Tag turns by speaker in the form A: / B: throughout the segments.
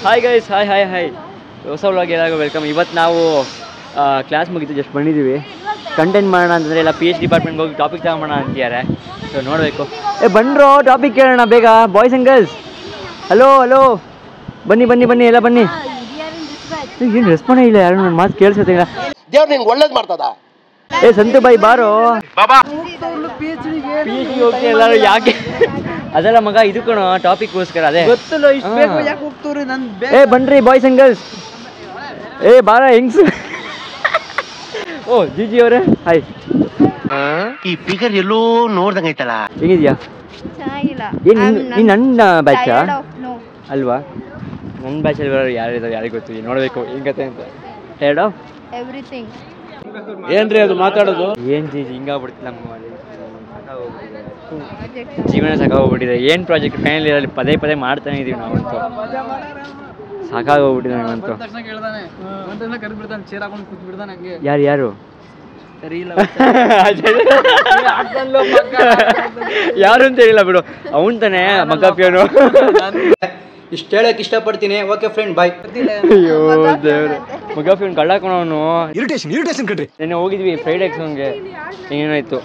A: Hi guys, hi ಹೊಸ vlog ಎಲ್ಲರಿಗೂ welcome. ಇವತ್ತು ನಾವು ಕ್ಲಾಸ್ ಮುಗಿದು ಜಸ್ಟ್ ಬಂದಿದ್ದೀವಿ. ಕಂಟೆಂಟ್ ಮಾಡೋಣ ಅಂತಂದರೆ ಎಲ್ಲ PH ಡಿಪಾರ್ಟ್ಮೆಂಟ್ಗೆ ಹೋಗಿ ಟಾಪಿಕ್ ತಗೊಂಬೋಣ ಅಂತಿದ್ದಾರೆ. ಸೊ ನೋಡಬೇಕು. ಬನ್ರೋ ಟಾಪಿಕ್ ಕೇಳೋಣ ಬೇಗ. ಬಾಯ್ಸ್ ಆ್ಯಂಡ್ ಗರ್ಲ್ಸ್, ಹಲೋ ಬನ್ನಿ ಎಲ್ಲ ಬನ್ನಿ. ಏನು ರೆಸ್ಪಾಂಡೇ ಇಲ್ಲ, ಯಾರು ನನ್ನ ಮಾತು ಕೇಳಿಸ್ತಿಲ್ಲ.
B: ದೇವ್ರು ನಿಂಗೆ ಒಳ್ಳೇದು ಮಾಡ್ತದ.
A: ಸಂತು ಬಾಯಿ ಬಾರೋ. PH ಹೋಗ್ತಾ ಎಲ್ಲರೂ ಯಾಕೆ? ಅದೆಲ್ಲ ಮಗ, ಇದು ಕಣೋ ಟಾಪಿಕ್ಗೋಸ್ಕರ. ಅದೇ
C: ಗೊತ್ತಿಲ್ಲ ಇಷ್ಟು ಬೇಕು ಯಾಕೆ ಹೋಗ್ತವ್ರಿ ನನ್ನ.
A: ಬನ್ರಿ ಬಾಯ್ಸ್ ಆ್ಯಂಡ್ ಗರ್ಲ್ಸ್. ಬಾರ ಹೆಂಗ್ಸ್. ಓ ಜಿಜಿ ಅವರೇ ಹಾಯ್.
B: ಈ ಫಿಗರ್ ಎಲ್ಲೋ ನೋಡ್ದಂಗೈತಲ್ಲ.
A: ಹೇಗಿದ್ಯಾ?
D: ಚೆನ್ನಾಗಿಲ್ಲ.
A: ನೀನು ನನ್ನ ಬ್ಯಾಚಾ ಅಲ್ವಾ? ನನ್ನ ಬ್ಯಾಚಲ್ಲಿ ಬರೋರು ಯಾರಿದ್ದಾರೆ ಯಾರಿಗೆ ಗೊತ್ತಿದೆ. ನೋಡಬೇಕು ಏನು ಕತೆ ಅಂತ. Tired of
D: everything.
C: ಏನ್ರಿ ಅದು ಮಾತಾಡೋದು?
A: ಏನು ಜಿಜಿ ಹಿಂಗಾಗ್ಬಿಡ್ತು ನಮ್ಮ ಜೀವನ ಸಾಕಾಗೋಗ್ಬಿಟ್ಟಿದೆ. ಏನು ಪ್ರಾಜೆಕ್ಟ್ ಫೈನಲ್ ಇರಲಿ ಪದೇ ಮಾಡ್ತಾನೆ ಇದೀವಿ ನಾವಂತೂ. ಸಾಕಾಗೋಗ್ಬಿಟ್ಟಿದೆ ನಾವಂತೂ. ಯಾರು ಯಾರು ಅಂತ ಹೇಳಿಲ್ಲ ಬಿಡು, ಅವನ್ ತಾನೆ ಮಗ್ಗಪ್ಪಿಯವನು.
C: ಇಷ್ಟು ಹೇಳಕ್ ಇಷ್ಟಪಡ್ತೀನಿ. ಓಕೆ ಫ್ರೆಂಡ್, ಬಾಯ್.
A: ಅಯ್ಯೋ ದೇವ್ರೆ, ಮಗ್ಗಪ್ಪಿಯವನು ಕಳ್ಳಾಕೋಣವನು.
C: ಇರಿಟೇಷನ್ ಕಣ್ರಿ.
A: ನೆನ್ನೆ ಹೋಗಿದ್ವಿ ಫ್ರೈಡೆ ಎಕ್ಸಾಮ್ಗೆ, ಏನಾಯ್ತು.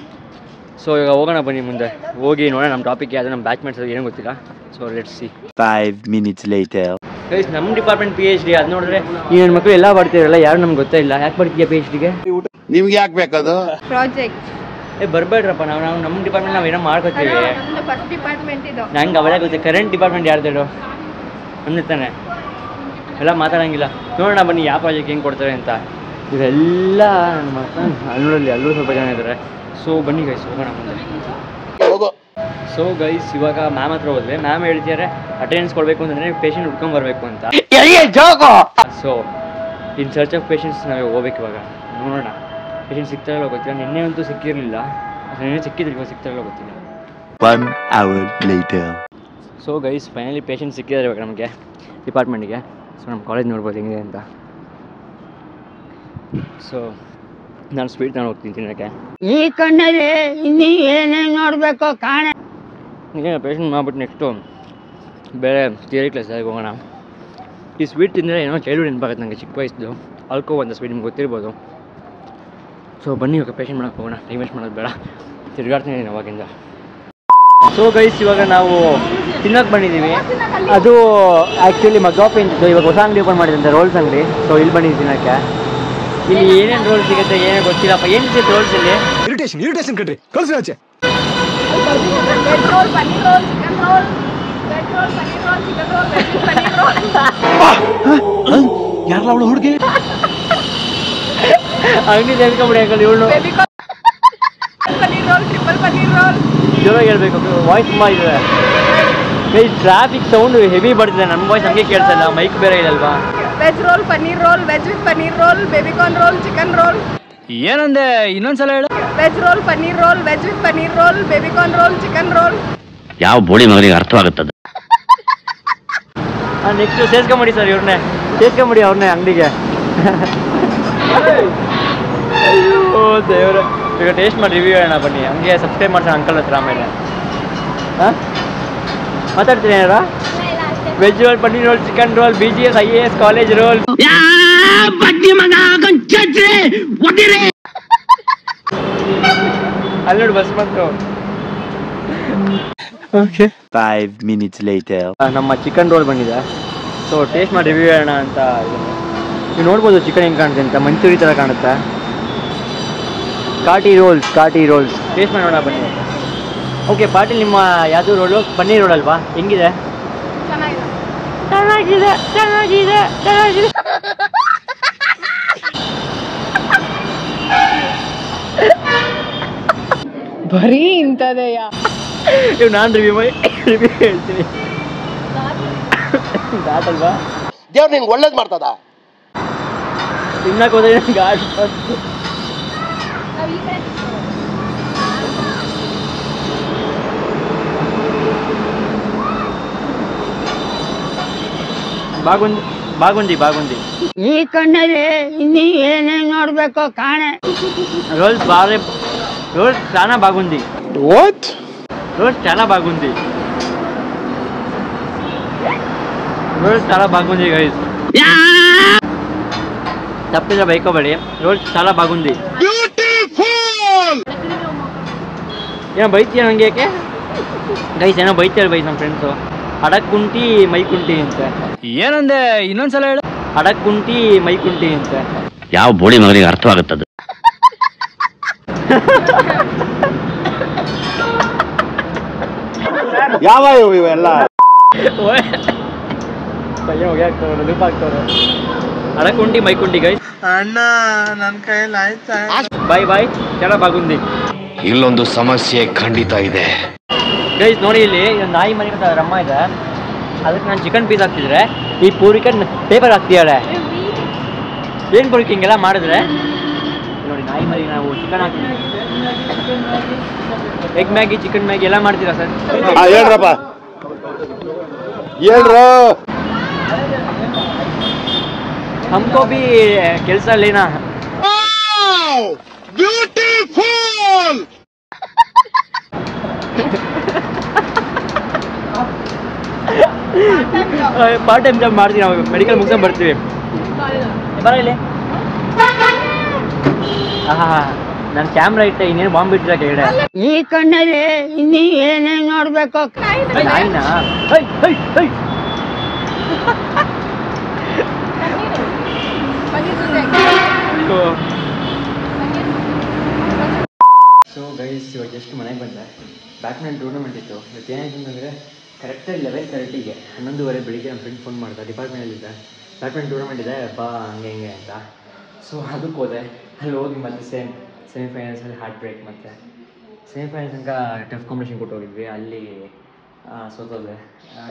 A: ಸೊ ಈಗ ಹೋಗೋಣ ಬನ್ನಿ, ಮುಂದೆ ಹೋಗಿ ನೋಡೋಣ ನಮ್ಮ ಟಾಪಿಕ್ ಯಾವುದು, ನಮ್ಮ ಬ್ಯಾಚ್ಮೇಟ್ಸ್ ಅದು ಏನೂ ಗೊತ್ತಿಲ್ಲ. So let's see.
E: 5 minutes later.
A: Guys, ನಮ್ಮ ಡಿಪಾರ್ಟ್ಮೆಂಟ್ PhD ಅದು ನೋಡಿದ್ರೆ ಈ ನನ್ನ ಮಕ್ಕಳು ಎಲ್ಲ ಬರ್ತಿರಲ್ಲ, ಯಾರು ನಮ್ಗೆ ಗೊತ್ತೇ ಇಲ್ಲ. ಯಾಕೆ ಬರ್ತೀಯಾ PhDಗೆ?
B: ನಿಮ್ಗೆ ಯಾಕೆ ಬೇಕದು
D: ಪ್ರಾಜೆಕ್ಟ್
A: ಬರ್ಬೇಡ್ರಪ್ಪ. ನಾವು ನಮ್ಮ ಡಿಪಾರ್ಟ್ಮೆಂಟ್ ನಾವು ಏನೋ ಮಾಡ್ಕೋತೀವಿ.
D: ಫಸ್ಟ್ ಡಿಪಾರ್ಟ್ಮೆಂಟ್ ಇದು.
A: ನಂಗೆ ಅವೆಲ್ಲ ಗೊತ್ತೆ. ಕರೆಂಟ್ ಡಿಪಾರ್ಟ್ಮೆಂಟ್ ಯಾರ್ದು ನಮ್ದು ತಾನೆ, ಎಲ್ಲ ಮಾತಾಡೋಂಗಿಲ್ಲ. ನೋಡೋಣ ಬನ್ನಿ ಯಾವ ಪ್ರಾಜೆಕ್ಟ್ ಹೆಂಗೆ ಕೊಡ್ತಾರೆ ಅಂತ. ಇವೆಲ್ಲ ನನ್ನ ಮಕ್ಕಳು ಅಲ್ಲೂ ಸ್ವಲ್ಪ ಜನ ಇದ್ದಾರೆ. ಸೊ ಬನ್ನಿ ಗೈಸ್, ಹೋಗೋಣ ಮುಂದೆ. ಸೊ ಗೈಸ್, ಇವಾಗ ಮ್ಯಾಮ್ ಹತ್ರ ಹೋದ್ರೆ ಮ್ಯಾಮ್ ಹೇಳ್ತಿದ್ದಾರೆ ಅಟೆಂಡೆನ್ಸ್ ಕೊಡಬೇಕು ಅಂತಂದರೆ ಪೇಷಂಟ್ ಹುಡ್ಕೊಂಡ್ ಬರಬೇಕು ಅಂತ. So in search of patients ನಾವೇ ಹೋಗ್ಬೇಕು ಇವಾಗ. ನೋಡೋಣ ಪೇಷಂಟ್ ಸಿಗ್ತಾರಲ್ಲ ಗೊತ್ತಿಲ್ಲ. ನಿನ್ನೆ ಅಂತೂ ಸಿಕ್ಕಿರಲಿಲ್ಲ, ನಿನ್ನೆ ಸಿಕ್ಕಿದ್ರೆ ಇವಾಗ ಸಿಗ್ತಾರಲ್ಲ ಗೊತ್ತಿಲ್ಲ.
E: 1 hour later.
A: So guys, finally patient ಸಿಕ್ಕಿದ್ದಾರೆ ಇವಾಗ ನಮಗೆ ಡಿಪಾರ್ಟ್ಮೆಂಟಿಗೆ. ಸೊ ನಮ್ಮ ಕಾಲೇಜ್ ನೋಡ್ಬೋದು ಹೆಂಗಿದೆ ಅಂತ. ಸೊ ನಾನು ಸ್ವೀಟ್ ನಾನು ಹೋಗ್ತೀನಿ ತಿನ್ನೋಕ್ಕೆ.
F: ಈ ಕಣ್ಣಲ್ಲಿ ಇನ್ನೀ ಏನೇನು ನೋಡಬೇಕು ಕಾಣ.
A: ಈಗ ಪೇಷಂಟ್ ಮಾಡ್ಬಿಟ್ಟು ನೆಕ್ಸ್ಟು ಬೇರೆ ಥಿಯರಿ ಕ್ಲಾಸಿಗೆ ಹೋಗೋಣ. ಈ ಸ್ವೀಟ್ ತಿಂದರೆ ಏನೋ ಚೈಲ್ಡ್ಹುಡ್ ನೆನಪಾಗುತ್ತೆ ನನಗೆ, ಚಿಕ್ಕ ವಯಸ್ಸು. ಅಲ್ಕೋ ಒಂದು ಸ್ವೀಟ್ ನಿಮ್ಗೆ ಗೊತ್ತಿರ್ಬೋದು. ಸೊ ಬನ್ನಿ ಇವಾಗ ಪೇಷಂಟ್ ಮಾಡೋಕ್ಕೆ ಹೋಗೋಣ. ಟೈಮ್ ವೇಸ್ಟ್ ಮಾಡೋದು ಬೇಡ, ತಿರುಗಾಡ್ತೀನಿ ಅವಾಗಿಂದ. ಸೊ ಗೈಸ್, ಇವಾಗ ನಾವು ತಿನ್ನೋಕೆ ಬಂದಿದ್ದೀವಿ. ಅದು ಆ್ಯಕ್ಚುಲಿ ಮಗ್ಗಾಪಿ ಅಂತಿದ್ದು, ಇವಾಗ ಹೊಸ ಅಂಗಡಿ ಓಪನ್ ಮಾಡಿದಂತೆ, ರೋಲ್ಸ್ ಅಂಗಡಿ. ಸೊ ಇಲ್ಲಿ ಬಂದಿದ್ದು ತಿನ್ನೋಕ್ಕೆ. ಇಲ್ಲಿ ಏನೇನು ರೋಲ್ ಸಿಗುತ್ತೆ ಏನೋ ಗೊತ್ತಿಲ್ಲಪ್ಪ. ಏನು ಸಿಗುತ್ತೆ ರೋಲ್ಸ್ ಇಲ್ಲಿ?
C: ಇರಿಟೇಷನ್ ಕಣ್ರಿ. ಕಳ್ಸಿ ಆಚೆ.
D: Veg roll, paneer roll, chicken roll, veg roll, paneer roll, chicken roll, veg paneer roll.
C: ಯಾರಲ್ಲ ಅವಳು ಹುಡುಗಿ?
A: ಅಂಗಡಿ ಹೇಳ್ಕೊಂಬಿಡಿ ಅಂಕಲ್ ಇವಳು.
D: Paneer roll, triple paneer roll.
A: ಜೋರಾಗಿ ಹೇಳ್ಬೇಕು, ವಾಯ್ಸ್ ತುಂಬ ಇದೆ. ಈ ಟ್ರಾಫಿಕ್ ಸೌಂಡ್ ಹೆವಿ ಬರ್ತಿದೆ. ನನ್ನ ವಾಯ್ಸ್ ಹಂಗೆ ಕೇಳ್ಸಲ್ಲ, ಮೈಕ್ ಬೇರೆ ಇದೆ ಅಲ್ವಾ.
D: Veg roll, paneer roll, veg with paneer roll, baby corn roll, chicken roll.
C: ಏನಂದೆ? ಇನ್ನೊಂದ್ಸಲ ಹೇಳು.
D: Veg roll, paneer roll, veg with paneer roll, baby corn roll, chicken roll.
E: ಯಾವ ಬೋಳಿ ಮಗನಿಗೆ ಅರ್ಥವಾಗುತ್ತದೆ?
A: ನೆಕ್ಸ್ಟ್ ಸೇರ್ಸ್ಕೊಂಬಿಡಿ ಸರ್, ಇವ್ರನ್ನೇ ಸೇರ್ಸ್ಕೊಂಬಿಡಿ ಅವ್ರನ್ನೇ ಅಂಗಡಿಗೆ. ಅಯ್ಯೋ ದೇವ್ರೆ. ಈಗ ಟೇಸ್ಟ್ ಮಾಡಿ ರಿವ್ಯೂ ಹೇಳೋಣ ಬನ್ನಿ. ಹಂಗೆ ಸಬ್ಸ್ಕ್ರೈಬ್ ಮಾಡ್ಸೋಣ ಅಂಕಲ್ ಹತ್ರ. ಆಮೇಲೆ ಹಾಂ ಮಾತಾಡ್ತೀನಿ ಏನಾರ. Veg roll, paneer roll, chicken roll, BGS IAS college roll. ಅಲ್ಲಿ ನೋಡಿ ಬಸ್ ಬಂತು. Okay,
E: 5 minutes later.
A: ನಮ್ಮ ಚಿಕನ್ ರೋಲ್ ಬಂದಿದೆ. ಸೊ ಟೇಸ್ಟ್ ಮಾಡಿ ರಿವ್ಯೂ ಹೇಳೋಣ ಅಂತ. ನೀವು ನೋಡ್ಬೋದು ಚಿಕನ್ ಹೆಂಗೆ ಕಾಣುತ್ತೆ ಅಂತ. ಮಂಚೂರಿ ಥರ ಕಾಣುತ್ತೆ. ಕಾಟಿ ರೋಲ್ಸ್ ಟೇಸ್ಟ್ ಮಾಡೋಣ ಬನ್ನಿ. ಓಕೆ, ಪಾಟೀಲ್ ನಿಮ್ಮ ಯಾವುದು ರೋಲು? ಪನ್ನೀರ್ ರೋಲ್ ಅಲ್ವಾ? ಹೆಂಗಿದೆ? ಚೆನ್ನಾಗಿದೆ.
D: ಬರೀ ಇಂಥದೆಯ.
A: ಇವ್ ನಾನು ರಿವ್ಯೂ ಹೇಳ್ತೀನಿ. ಘಾಟಲ್ವಾ?
B: ದೇವ್ರು ನಿಂಗೆ ಒಳ್ಳೇದು ಮಾಡ್ತದ.
A: ತಿನ್ನಕ್ಕೆ ಹೋದ್ರೆ ಘಾಟ್ ಬಂತು. ಬಾಗುಂದಿ.
F: ಈ ಕಣ್ಣಲ್ಲಿ ಇನ್ನೀ ಏನೇನು ನೋಡಬೇಕು ಕಾಣ.
A: ರೋಲ್ಸ್ చాలా బాగుంది. ರೋಲ್ಸ್ చాలా బాగుంది గైస్. తప్పిగా బైకోబడి ರೋಲ್ಸ್ చాలా బాగుంది. ಏನೋ ಬೈತೀಯ ನನಗೆ ಯಾಕೆ ಗೈಸ್? ಏನೋ ಬೈತಾರೆ ಬೈ ನಮ್ಮ ಫ್ರೆಂಡ್ಸು. ಅಡಕ್ಕುಂಟಿ ಮೈಕುಂಟಿ ಅಂತ.
C: ಏನಂದೆ ಇನ್ನೊಂದ್ಸಲ ಹೇಳು.
A: ಅಡಕ್ಕುಂಟಿ ಮೈಕುಂಟಿ ಅಂತ.
E: ಯಾವ ಬೋಳಿ ಮಗನಿಗೆ ಅರ್ಥವಾಗುತ್ತದೆ?
B: ಯಾವ ಇವೆಲ್ಲ
A: ಕೈಯ ಹೋಗಿ ಆಗ್ತವ್ರೆ ಲೂಪ್ ಆಗ್ತವ್ರೆ. ಅಡಕ್ಕುಂಟಿ ಮೈಕುಂಟಿ ಗೈಸ್.
B: ಅಣ್ಣ ನನ್ನ ಕೈಯಲ್ಲಿ ಆಯ್ತಾ?
A: ಬಾಯ್ ಬಾಯ್ చాలా బాగుంది.
B: ಇಲ್ಲೊಂದು ಸಮಸ್ಯೆ ಖಂಡಿತ ಇದೆ
A: ಗೈಸ್ ನೋಡಿ, ಇಲ್ಲಿ ನಾಯಿ ಮನೆ ಅಂತ ರಮ್ಮ ಇದೆ. ಅದಕ್ಕೆ ನಾನು ಚಿಕನ್ ಪೀಸ್ ಹಾಕ್ತಿದ್ರೆ ಈ ಪೂರಿಕೆ ಪೇಪರ್ ಹಾಕ್ತಿದ್ದಾಳೆ. ಏನು ಪೂರಿಕೆ ಹಿಂಗೆಲ್ಲ ಮಾಡಿದ್ರೆ ನೋಡಿ, ನಾಯಿ ಮರಿ ನಾವು ಚಿಕನ್ ಹಾಕ್ತೀವಿ, ಎಗ್ ಮ್ಯಾಗಿ, ಚಿಕನ್ ಮ್ಯಾಗಿ ಎಲ್ಲ ಮಾಡ್ತೀರಾ ಸರ್?
B: ಹೇಳ್ರಪ್ಪ, ಹೇಳ್ರು.
A: हमको भी ಕೆಲಸ लेना.
B: ಬ್ಯೂಟಿಫುಲ್.
A: ಪಾರ್ಟ್ ಟೈಮ್ ಜಾಬ್ ಮಾಡ್ತೀವಿ ನಾವು. ಮೆಡಿಕಲ್ ಮುಗಿಸ್ಕೊಂಡು ಬರ್ತೀವಿ. ಬರ ಇಲ್ಲಿ. ನನ್ನ ಕ್ಯಾಮ್ರಾ ಇಟ್ಟೆ, ಇನ್ನೇನು ಬಾಂಬ್ ಬಿಟ್ಟಿರ ಕೆಳಗಡೆ.
F: ಈ ಕಣ್ಣಲ್ಲಿ ಇನ್ನೀ ಏನೇನ್ ನೋಡ್ಬೇಕು?
A: ನಾಯಿನಾ? ಸೊ ಗೈಸ್, ಇವಾಗ ಜಸ್ಟ್ ಮನೆಗೆ ಬಂದೆ. ಬ್ಯಾಡ್ಮಿಂಟನ್ ಟೂರ್ನಮೆಂಟ್ ಇತ್ತು. ಇವತ್ತು ಏನಾಯ್ತು ಅಂತಂದರೆ ಕರೆಕ್ಟಾಗಿ 11:30ಗೆ 11:30 ಬೆಳಿಗ್ಗೆ ನಮ್ಮ ಫ್ರೆಂಡ್ ಫೋನ್ ಮಾಡ್ದೆ. ಡಿಪಾರ್ಟ್ಮೆಂಟಲ್ಲಿದ್ದೆ, ಬ್ಯಾಡ್ಮಿಂಟನ್ ಟೂರ್ನಮೆಂಟ್ ಇದೆ ಬಾ ಹಂಗೆ ಹಿಂಗೆ ಅಂತ. ಸೊ ಅದಕ್ಕೆ ಹೋದೆ. ಅಲ್ಲಿ ಹೋಗಿ ಮತ್ತೆ ಸೆಮಿಫೈನಲ್ಸಲ್ಲಿ ಹಾರ್ಟ್ ಬ್ರೇಕ್, ಮತ್ತು ಸೆಮಿಫೈನಲ್ಸ್ ತನಕ ಟಫ್ ಕಾಂಪಿಟೇಷನ್ ಕೊಟ್ಟು ಹೋಗಿದ್ವಿ. ಅಲ್ಲಿ ಸೋತೋದೆ.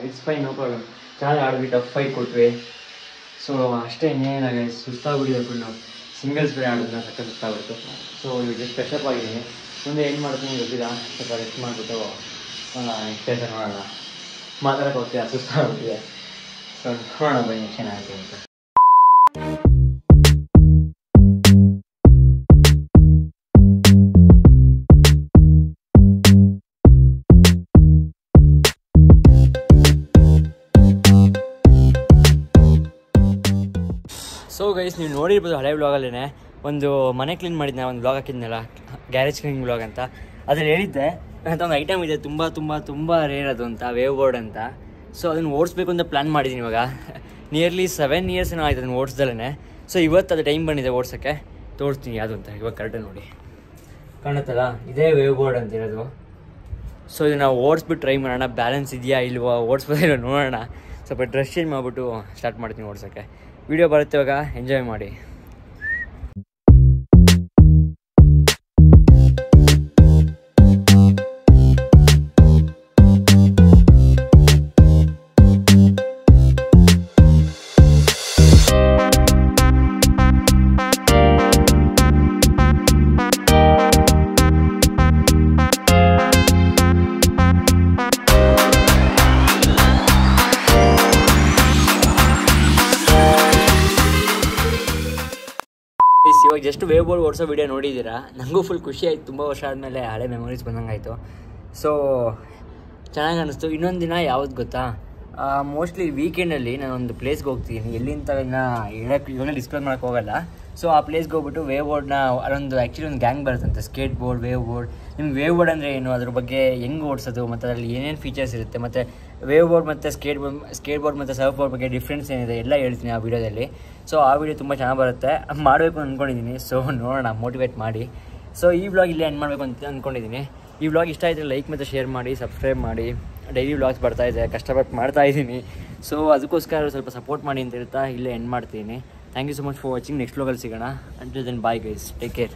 A: It's fine, no problem. ಚೆನ್ನಾಗಿ ಆಡಿದ್ವಿ, ಟಫ್ ಫೈಟ್ ಕೊಟ್ವಿ. ಸೊ ಅಷ್ಟೇ, ಇನ್ನೇನಾಗ ಸುಸ್ತಾಗ್ಬಿಟ್ಟಿದೆ ಫುಲ್ಲು. ಸಿಂಗಲ್ಸ್ ಬೇರೆ ಆಡೋದನ್ನ ಸಕ್ಕ ಸುಸ್ತಾಗ್ಬಿಡ್ತು. ಸೊ ಇವಾಗ ಜಸ್ಟ್ ಫ್ರೆಶಪ್ ಆಗಿದ್ದೀನಿ. ಮುಂದೆ ಏನು ಮಾಡ್ತೀನಿ ಗೊತ್ತಿಲ್ಲ. ಸ್ವಲ್ಪ ರೆಸ್ಟ್ ಮಾಡಿಬಿಟ್ಟು ನೆಕ್ಸ್ಟ್ ಡೇ ನೋಡೋಣ. ಮಾತಾಡೋಕೆ ಹೋಗ್ತೀವಿ, ಸುಸ್ತಾಗ್ಬಿಟ್ಟಿದೆ. ಸೊ ನೋಡೋಣ ಬೈ ನೆಕ್ಸ್ಟ್ ಏನಾಗುತ್ತೆ ಅಂತ. ಸೊ ಗೈಸ್, ನೀವು ನೋಡಿರ್ಬೋದು ಹಳೆ ವ್ಲಾಗಲ್ಲೇ ಒಂದು ಮನೆ ಕ್ಲೀನ್ ಮಾಡಿದ್ದೆ, ಒಂದು ವ್ಲಾಗ್ ಹಾಕಿದ್ನಲ್ಲ, ಗ್ಯಾರೇಜ್ ಕ್ಲೀನಿಂಗ್ ವ್ಲಾಗ್ ಅಂತ. ಅದ್ರಲ್ಲಿ ಹೇಳಿದ್ದೆ ಅಂತ ಒಂದು ಐಟಮ್ ಇದೆ, ತುಂಬ ತುಂಬ ತುಂಬ ರೇರ್ ಅದು ಅಂತ, ವೇವ್ ಬೋರ್ಡ್ ಅಂತ. ಸೊ ಅದನ್ನು ಓಡಿಸ್ಬೇಕು ಅಂತ ಪ್ಲ್ಯಾನ್ ಮಾಡಿದ್ದೀನಿ. ಇವಾಗ ನಿಯರ್ಲಿ 7 years ಏನೋ ಆಯ್ತು ಅದನ್ನು ಓಡಿಸ್ದಲ್ಲೇ. ಸೊ ಇವತ್ತು ಅದು ಟೈಮ್ ಬಂದಿದೆ ಓಡಿಸೋಕ್ಕೆ. ತೋರಿಸ್ತೀನಿ ಯಾವುದು ಅಂತ. ಇವಾಗ ಕರೆಕ್ಟಾಗಿ ನೋಡಿ, ಕಾಣುತ್ತಲ್ಲ, ಇದೇ ವೇವ್ ಬೋರ್ಡ್ ಅಂತ ಇರೋದು. ಸೊ ಇದು ನಾವು ಓಡಿಸ್ಬಿಟ್ಟು ಟ್ರೈ ಮಾಡೋಣ, ಬ್ಯಾಲೆನ್ಸ್ ಇದೆಯಾ ಇಲ್ವಾ, ಓಡಿಸ್ಬೋದಿಲ್ಲ ನೋಡೋಣ. ಸ್ವಲ್ಪ ಡ್ರೆಸ್ ಚೇಂಜ್ ಮಾಡಿಬಿಟ್ಟು ಸ್ಟಾರ್ಟ್ ಮಾಡ್ತೀನಿ ಓಡಿಸೋಕ್ಕೆ. ವಿಡಿಯೋ ಬರುತ್ತೆ ಇವಾಗ, ಎಂಜಾಯ್ ಮಾಡಿ. ಇವಾಗ ಜಸ್ಟ್ ವೇವ್ ಬೋರ್ಡ್ ಓಡಿಸೋ ವೀಡಿಯೋ ನೋಡಿದ್ದೀರಾ. ನನಗೂ ಫುಲ್ ಖುಷಿ ಆಯಿತು. ತುಂಬ ವರ್ಷ ಆದಮೇಲೆ ಹಳೆ ಮೆಮೊರೀಸ್ ಬಂದಂಗೆ ಆಯಿತು. ಸೊ ಚೆನ್ನಾಗಿ ಅನ್ನಿಸ್ತು. ಇನ್ನೊಂದು ದಿನ ಯಾವ್ದು ಗೊತ್ತಾ, ಮೋಸ್ಟ್ಲಿ ವೀಕೆಂಡಲ್ಲಿ ನಾನು ಒಂದು ಪ್ಲೇಸ್ಗೆ ಹೋಗ್ತೀನಿ. ಎಲ್ಲಿಂತ ಹೇಳಕ್ಕೆ ಇವಾಗಲೇ ಡಿಸ್ಕ್ಲೋಸ್ ಮಾಡೋಕ್ಕೆ ಹೋಗಲ್ಲ. ಸೊ ಆ ಪ್ಲೇಸ್ಗೆ ಹೋಗ್ಬಿಟ್ಟು ವೇವ್ ಬೋರ್ಡ್ನ ಅಲ್ಲೊಂದು ಆ್ಯಕ್ಚುಲಿ ಒಂದು ಗ್ಯಾಂಗ್ ಬರುತ್ತಂತೆ, ಸ್ಕೇಟ್ ಬೋರ್ಡ್, ವೇವ್ ಬೋರ್ಡ್. ನಿಮ್ಗೆ ವೇವ್ ಬೋರ್ಡ್ ಅಂದರೆ ಏನು, ಅದ್ರ ಬಗ್ಗೆ ಹೆಂಗೆ ಓಡಿಸೋದು, ಮತ್ತು ಅದರಲ್ಲಿ ಏನೇನು ಫೀಚರ್ಸ್ ಇರುತ್ತೆ, ಮತ್ತು ವೇವ್ ಬೋರ್ಡ್ ಮತ್ತು ಸ್ಕೇಟ್ ಬೋರ್ಡ್ ಮತ್ತು ಸರ್ಫ್ ಬೋರ್ಡ್ ಬಗ್ಗೆ ಡಿಫ್ರೆನ್ಸ್ ಏನಿದೆ ಎಲ್ಲ ಹೇಳ್ತೀನಿ ಆ ವಿಡಿಯೋದಲ್ಲಿ. ಸೊ ಆ ವಿಡಿಯೋ ತುಂಬ ಚೆನ್ನಾಗಿ ಬರುತ್ತೆ, ಮಾಡಬೇಕು ಅಂದ್ಕೊಂಡಿದ್ದೀನಿ. ಸೊ ನೋಡೋಣ, ಮೋಟಿವೇಟ್ ಮಾಡಿ. ಸೊ ಈ ವ್ಲಾಗ್ ಇಲ್ಲೇ ಎಂಡ್ ಮಾಡಬೇಕು ಅಂತ ಅಂದ್ಕೊಂಡಿದ್ದೀನಿ. ಈ ವ್ಲಾಗ್ ಇಷ್ಟ ಆಯಿತು ಲೈಕ್ ಮತ್ತು ಶೇರ್ ಮಾಡಿ, ಸಬ್ಸ್ಕ್ರೈಬ್ ಮಾಡಿ. ಡೈಲಿ ವ್ಲಾಗ್ಸ್ ಬರ್ತಾಯಿದೆ, ಕಷ್ಟಪಟ್ಟು ಮಾಡ್ತಾಯಿದ್ದೀನಿ. ಸೊ ಅದಕ್ಕೋಸ್ಕರ ಸ್ವಲ್ಪ ಸಪೋರ್ಟ್ ಮಾಡಿ ಅಂತ ಹೇಳ್ತಾ ಇಲ್ಲೇ ಎಂಡ್ ಮಾಡ್ತೀನಿ. Thank you so much for watching. Next ವ್ಲಾಗಲ್ಲಿ ಸಿಗೋಣ. Until then bye guys, take care.